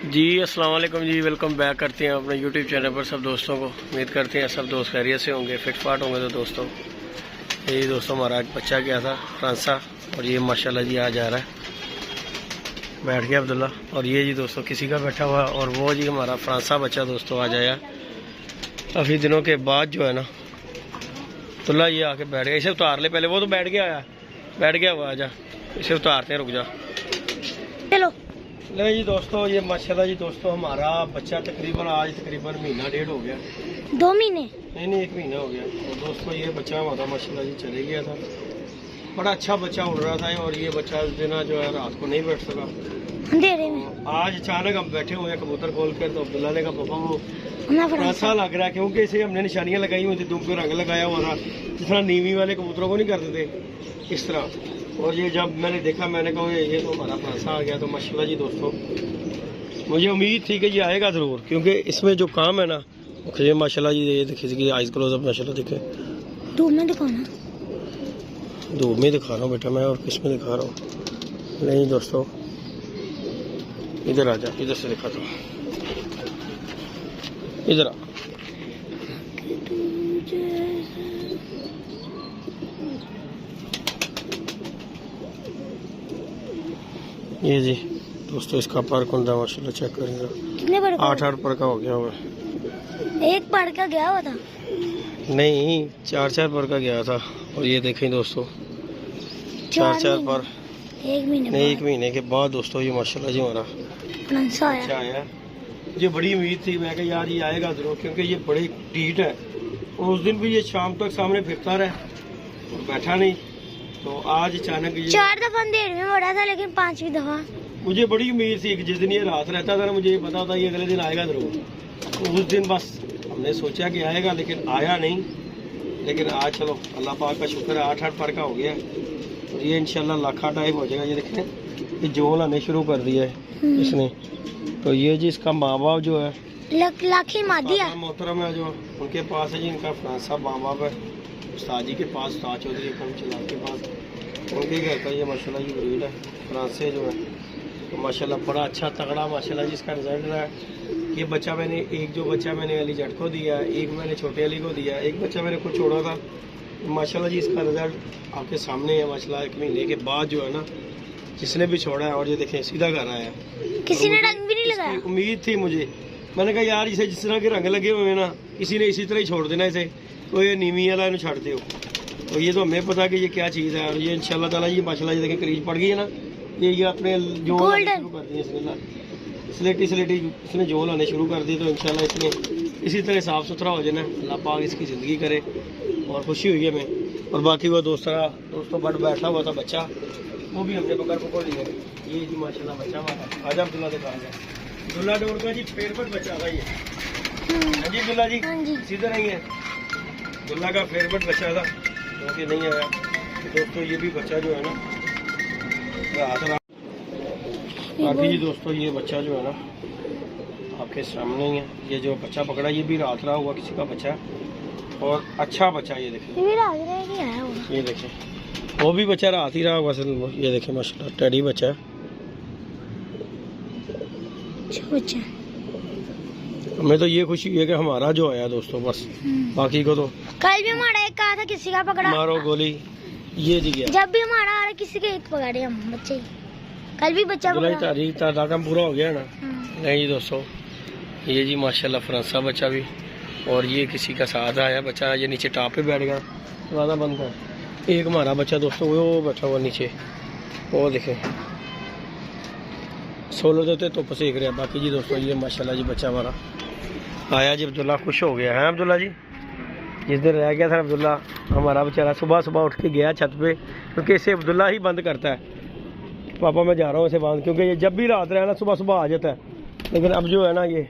जी अस्सलाम वालेकुम जी, welcome back करते हैं अपने यूट्यूब चैनल पर सब दोस्तों को। उम्मीद करते हैं सब दोस्त खैरियत से होंगे, फिट फाट होंगे। तो दोस्तों यही दोस्तों हमारा आज बच्चा गया था फ्रांसा, और ये माशाल्लाह जी आ जा रहा है, बैठ गया अब्दुल्ला। और ये जी दोस्तों किसी का बैठा हुआ, और वो जी हमारा फ्रांसा बच्चा दोस्तों आ जाया काफ़ी दिनों के बाद जो है ना। अब्दुल्ला ये आके बैठ गया, इसे उतार ले पहले, वो तो बैठ गया हुआ, आजा इसे उतारते हैं, रुक जा चलो। नहीं जी दोस्तों, ये माशाल्लाह जी दोस्तों हमारा बच्चा तकरीबन महीना डेढ़ हो गया। 2 महीने नहीं 1 महीना हो गया। और दोस्तों ये बच्चा हमारा माशाल्लाह जी चले गया था, बड़ा अच्छा बच्चा उड़ रहा था। और ये बच्चा उस दिन जो है रात को नहीं बैठ सका अंधेरे में। आज अचानक हम बैठे हुए हैं कबूतर खोल कर, तो अब्दुल्ला ने कहा पापा वो फ्रांसा लग रहा है, क्योंकि इसे हमने निशानियां लगाई हुई थी, दुम को रंग लगाया हुआ था, जिस तरह नीवी वाले कबूतरों को नहीं करते थे इस तरह। और ये जब मैंने देखा, मैंने कहा ये तो हमारा फ्रांसा आ गया। तो माशाल्लाह जी दोस्तों मुझे उम्मीद थी कि ये आएगा ज़रूर, क्योंकि इसमें जो काम है ना ये माशाल्लाह जी, ये देखिए आइज क्लोजअप माशाल्लाह दिखे। धूप में दिखाना, धूप में दिखा रहा हूँ बेटा मैं, और किस में दिखा रहा हूँ। नहीं दोस्तों इधर आ जा, इधर से दिखाता हूँ, इधर आ। ये जी दोस्तों इसका पर कुंदा माशाल्लाह चेक करेंगे, कितने पर 8 पर का हो गया हुआ। एक पर का गया हुआ था, नहीं 4 पर का गया था। और ये देखें दोस्तों 4 पर 1 महीने नहीं 1 महीने के बाद दोस्तों ये माशाल्लाह जी हमारा फ्रांसा अच्छा आया। ये बड़ी उम्मीद थी, मैं कहा यार ये आएगा जरूर, क्योंकि ये बड़ी ढीठ है। और उस दिन भी ये शाम तक सामने फिरता रहा और बैठा नहीं। तो आज अचानक ये 4 दफा अंधेरे में बढ़ा था, लेकिन 5वीं दफा मुझे बड़ी उम्मीद थी कि जिस दिन ये रात रहता था ना, मुझे ये पता होता ये अगले दिन आएगा जरूर। तो उस दिन बस हमने सोचा कि आएगा, लेकिन आया नहीं। लेकिन आज चलो अल्लाह पाक का शुक्र है 8 पर का हो गया। और ये इंशाल्लाह लाखा टाइप हो जाएगा। ये देखें ये जोल आने शुरू कर दिया है इसने। तो ये जी इसका माँ बाप जो है लाखी मादिया मोहतरम है, जो उनके पास है जी, इनका फ्रांसा माँ बाप है उस्ताद जी के पास, उस्ताद चौधरी कम चला के पास, उनके घर का ये माशाल्लाह जी ब्रीड है फ्रांसे जो है। तो माशाल्लाह बड़ा अच्छा तगड़ा माशाल्लाह जी इसका रिजल्ट रहा है। ये बच्चा मैंने जो बच्चा मैंने अली जट को दिया, एक मैंने छोटे अली को दिया, एक बच्चा मैंने खुद छोड़ा था। माशाल्लाह जी इसका रिजल्ट आपके सामने है। माशाल्लाह 1 महीने के बाद जो है ना जिसने भी छोड़ा है, और ये देखें सीधा घर आया, किसी ने रंग भी नहीं लगाया। उम्मीद थी मुझे, मैंने कहा यार इसे जिस तरह के रंग लगे हुए हैं ना, किसी ने इसी तरह ही छोड़ देना इसे, तो ये नीवी वाला इन्हें छाड़ दो। तो ये तो हमें पता कि ये क्या चीज़ है। और ये इंशाल्लाह ताला ये माशाल्लाह ये देखें क्रीज पड़ गई है ना, ये अपने जो शुरू कर दिए इसने स्लेटी इसने जोल आने शुरू कर दी। तो इंशाल्लाह इसने इसी तरह साफ़ सुथरा हो जाना, अल्लाह पाक इसकी ज़िंदगी करे। और खुशी हुई है हमें। और बाकी वो दोस्तों बट बैठा हुआ था बच्चा, वो भी हमने पकड़ लिया। ये जी माशाल्लाह बच्चा हमारा आजा अब्दुल्ला दिखा गया, अब्दुल्ला डोर का जी फेवरेट बच्चा था ये। हाँ जी अब्दुल्ला जी सीधे नहीं है, अब्दुल्ला का फेवरेट बच्चा था, क्योंकि नहीं आया। तो दोस्तों ये भी बच्चा जो है ना बाकी जी दोस्तों ये बच्चा जो है ना आपके सामने ही है। ये जो बच्चा पकड़ा ये भी रात रहा हुआ किसी का बच्चा, और अच्छा बच्चा। ये देखें ये देखें वो भी बच्चा रात ही रहा हुआ। ये देखें माशाल्लाह टेडी बच्चा है, हमें तो ये खुशी है कि हमारा जो आया दोस्तों बस। बाकी को तो कल भी हमारा एक कहा था किसी का पकड़ा, मारो गोली, ये जी गया। जब भी हमारा आ रहा किसी के एक पकड़े हम बच्चे, कल भी बच्चा पकड़ा, काम पूरा हो गया ना। नहीं दोस्तों ये जी माशाल्लाह फ्रांसा बच्चा भी, और ये किसी का साथ आया बच्चा, ये नीचे टॉप पे बैठ गया, दरवाजा बंद कर। एक हमारा बच्चा दोस्तों वो बैठा हुआ नीचे, वो देखें सोलो देते तो सेक रहा। बाकी जी दोस्तों ये माशाल्लाह जी बच्चा हमारा आया जी। अब्दुल्ला खुश हो गया है अब्दुल्ला जी, जिस दिन रह गया था अब्दुल्ला हमारा बेचारा सुबह उठ के गया छत पे, क्योंकि इसे अब्दुल्ला ही बंद करता है। पापा मैं जा रहा हूँ इसे बांध, क्योंकि ये जब भी रात रहा ना सुबह आ जाता है। लेकिन अब जो है ना ये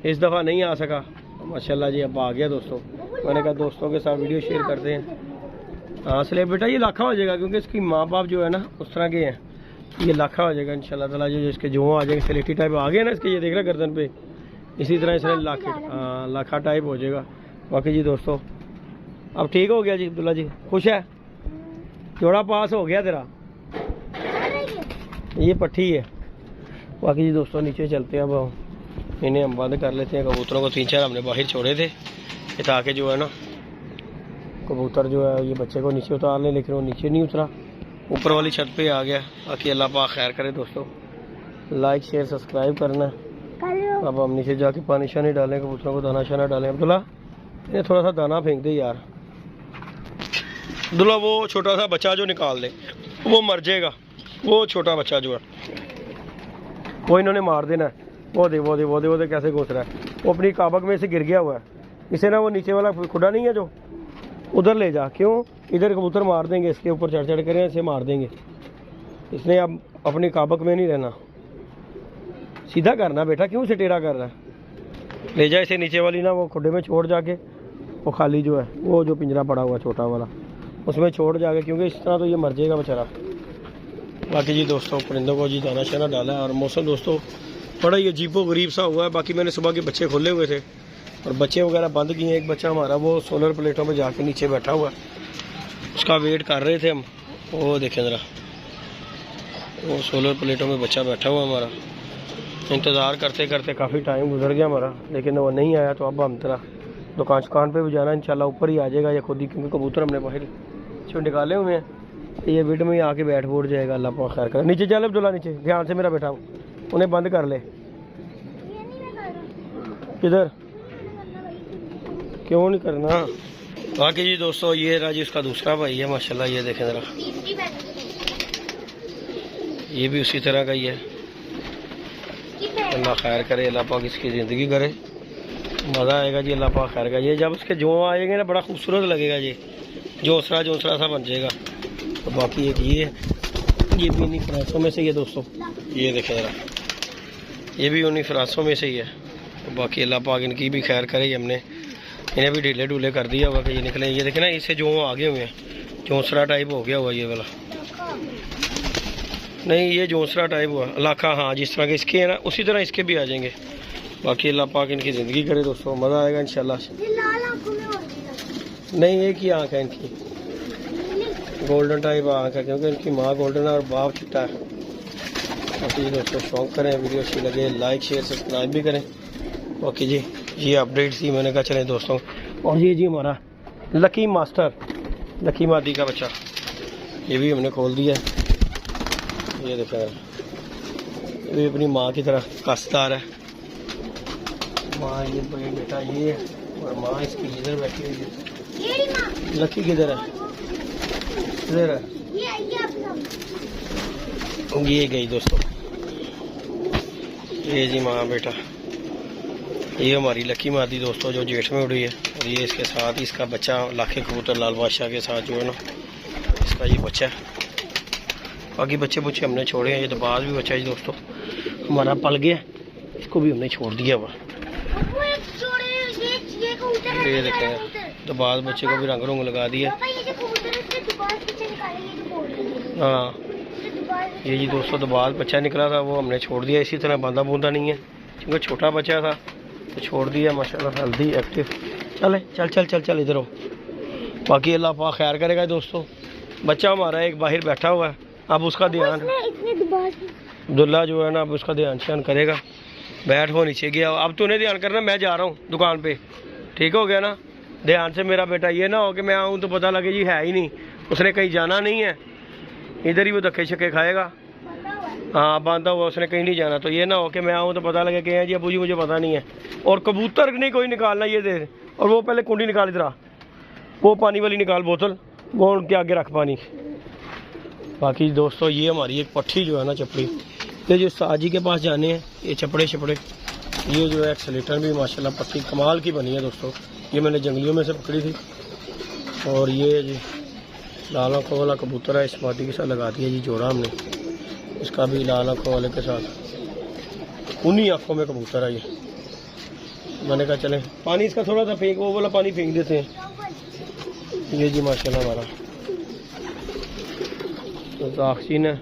इस दफ़ा नहीं आ सका माशाल्लाह जी, अब आ गया दोस्तों। मैंने कहा दोस्तों के साथ वीडियो शेयर करते हैं। हाँ इसलिए बेटा ये लाखा हो जाएगा, क्योंकि इसकी माँ बाप जो है ना उस तरह के हैं, ये लाखा हो जाएगा इंशाल्लाह ताला। जो इसके जो आ जाएंगे स्लेटी टाइप आ गए ना इसके, ये देख रहे गर्दन पे, इसी तरह इसने लाखा टाइप हो जाएगा। बाकी जी दोस्तों अब ठीक हो गया जी अब्दुल्ला जी, खुश है, जोड़ा पास हो गया तेरा। ये पट्टी है, बाकी जी दोस्तों नीचे चलते हैं, अब इन्हें हम बंद कर लेते हैं। कबूतरों को 3-4 हमने बाहर छोड़े थे ताकि जो है ना कबूतर जो है ये बच्चे को नीचे उतार ले, लेकिन वो नीचे नहीं उतरा, ऊपर वाली छत पे आ गया। बाकी अल्लाह पाक खैर करे दोस्तों, लाइक शेयर सब्सक्राइब करना। अब हम नीचे जाके पानी शानी डालें, कबूतरों को दाना शाना डालें। अब्दुल्ला ये थोड़ा सा दाना फेंक दे यार। अब्दुल्ला वो छोटा सा बच्चा जो निकाल दे, वो मर जाएगा। वो छोटा बच्चा जो है वो इन्होंने मार देना है। वो दे कैसे घुस रहा है, वो अपनी काबक में से गिर गया हुआ है। इसे ना वो नीचे वाला खुदा नहीं है जो, उधर ले जा। क्यों, इधर कबूतर मार देंगे, इसके ऊपर चढ़ चढ़ कर इसे मार देंगे। इसने अब अपनी काबक में नहीं रहना, सीधा करना बेटा, क्यों से टेढ़ा कर रहा है। ले जा इसे नीचे वाली ना वो खुडे में छोड़ जाके, वो खाली जो है वो जो पिंजरा पड़ा हुआ छोटा वाला उसमें छोड़ जाके, क्योंकि इस तरह तो ये मर जाएगा बेचारा। बाकी जी दोस्तों परिंदों को जी दाना शाना डाला है। और मौसम दोस्तों बड़ा ही अजीबो गरीब सा हुआ है। बाकी मैंने सुबह के बच्चे खोले हुए थे और बच्चे वगैरह बंद किए। एक बच्चा हमारा वो सोलर प्लेटों में जाके नीचे बैठा हुआ है, उसका वेट कर रहे थे हम। वो देखें ज़रा, वो सोलर प्लेटों में बच्चा बैठा हुआ हमारा। इंतज़ार करते करते काफ़ी टाइम गुजर गया हमारा, लेकिन वो नहीं आया। तो अब हम तरह दुकान पे भी जाना इंशाल्लाह, ऊपर ही आ जाएगा या खुद ही, क्योंकि कबूतर हमने बाहर जो निकाले हुए हैं। ये विड में ही आके बैठ जाएगा। अल्लाह पाक खैर करे। नीचे चल अब्दुल्ला, नीचे ध्यान से मेरा बेटा, उन्हें बंद कर ले। किधर, क्यों नहीं करना। बाकी जी दोस्तों ये राजी उसका दूसरा भाई है माशाल्लाह, ये देखें ज़रा, ये भी उसी तरह का ही है। अल्लाह खैर करे, अल्लाह पाक इसकी ज़िंदगी करे, मज़ा आएगा जी। अल्लाह पाक खैर करे। ये जब उसके जो आएंगे ना बड़ा खूबसूरत लगेगा, ये जोसरा सा बन जाएगा। तो बाकी एक ये भी उन्हीं फ्रांसों में से ही है दोस्तों, ये देखें ज़रा, ये भी उन्हीं फ्रांसों में से ही है। तो बाकी अल्लाह पाक इनकी भी खैर करे। हमने इन्हें भी ढीले ढूले कर दिया होगा कि ये निकले। ये देखें ना, इससे जो आगे हुए हैं, जोसरा टाइप हो गया हुआ ये वाला, नहीं ये जोसरा टाइप हुआ इलाका। हाँ, जिस तरह के इसके हैं ना उसी तरह इसके भी आ जाएंगे। बाकी अल्लाह पाक इनकी ज़िंदगी करे दोस्तों, मज़ा आएगा इंशाल्लाह। नहीं एक ही आँख है इनकी, गोल्डन टाइप आँख है, क्योंकि इनकी माँ गोल्डन है और बाप चिट्टा है। बाकी दोस्तों शौक करें, वीडियो अच्छी लगे लाइक शेयर सब्सक्राइब भी करें। बाकी जी ये अपडेट थी, मैंने कहा चलें दोस्तों। और ये जी हमारा लकी मास्टर, लकी मादी का बच्चा, ये भी हमने खोल दिया है। ये देखो ये भी अपनी माँ की तरह काश्तदार है। माँ ये बेटा ये है, और माँ इसकी इधर बैठी हुई है। लकी किधर है, इधर है, ये गई दोस्तों, ये जी माँ बेटा, ये हमारी लकी मादी दोस्तों जो जेठ में उड़ी है। और ये इसके साथ इसका बच्चा लाखे कबूतर लाल बादशाह के साथ जो है ना, इसका ये बच्चा है। बाकी बच्चे हमने छोड़े हैं। ये दबाज भी बच्चा है दोस्तों हमारा पल गया, इसको भी हमने छोड़ दिया हुआ। ये देखें दबाज बच्चे को भी रंग लगा दिया। हाँ ये जी दोस्तों दबाज बच्चा निकला था, वो हमने छोड़ दिया। इसी तरह बांधा बूंदा नहीं है, क्योंकि छोटा बच्चा था तो छोड़ दिया। माशाल्लाह हेल्दी एक्टिव। चल इधर हो। बाकी अल्लाह पाक खैर करेगा दोस्तों। बच्चा हमारा एक बाहर बैठा हुआ है, अब उसका ध्यान अब्दुल्ला जो है ना, अब उसका ध्यान शान करेगा। बैठ हो नीचे गया, अब तूने ध्यान करना, मैं जा रहा हूँ दुकान पे, ठीक हो गया ना। ध्यान से मेरा बेटा, ये ना हो कि मैं आऊँ तो पता लगे जी है ही नहीं, उसने कहीं जाना नहीं है, इधर ही वो धक्के शक्के खाएगा। हाँ बांधा हुआ, उसने कहीं नहीं जाना। तो ये ना हो कि मैं आऊँ तो पता लगे कि जी अबू जी मुझे पता नहीं है। और कबूतर नहीं कोई निकालना, ये दे। और वो पहले कुंडी निकाल, इधर वो पानी वाली निकाल बोतल, वो उनके आगे रख पानी। बाकी दोस्तों ये हमारी एक पट्टी जो है ना चपड़ी, ये जो साजी के पास जाने हैं, ये चपड़े ये जो है एक्सीलेटर भी माशाल्लाह पट्टी कमाल की बनी है दोस्तों। ये मैंने जंगलियों में से पकड़ी थी। और ये जी लाल आँखों वाला कबूतर है, इस मादी के साथ लगा दिया जी जोड़ा हमने। इसका भी लाल आँखों वाले के साथ, उन्हीं आँखों में कबूतर है ये। मैंने कहा चले पानी इसका थोड़ा सा फेंक, वो वाला पानी फेंक देते हैं। ये जी माशाल्लाह हमारा तो दाखशीन है,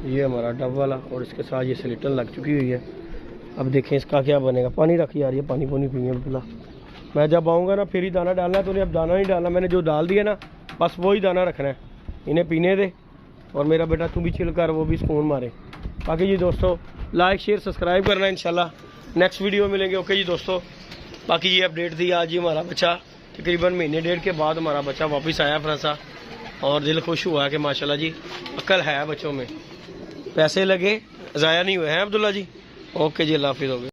ये हमारा डब वाला, और इसके साथ ये स्लिटन लग चुकी हुई है। अब देखें इसका क्या बनेगा। पानी रखी यार, ये पानी पिए अब्दुल्ला। मैं जब आऊँगा ना फिर ही दाना डालना है, तो अब दाना नहीं डालना, मैंने जो डाल दिया ना बस वो ही दाना रखना है। इन्हें पीने दे, और मेरा बेटा तू भी चिल कर, वो भी सुकून मारे। बाकी जी दोस्तों लाइक शेयर सब्सक्राइब करना, इंशाल्लाह नेक्स्ट वीडियो में मिलेंगे। ओके जी दोस्तों, बाकी ये अपडेट थी आज ही। हमारा बच्चा तकरीबन महीने डेढ़ के बाद हमारा बच्चा वापस आया फ्रांसा, और दिल खुश हुआ कि माशाल्लाह जी अक्ल है बच्चों में, पैसे लगे ज़ाया नहीं हुए हैं अब्दुल्ला जी। ओके जी, अल्लाह हाफिज़ हो गए।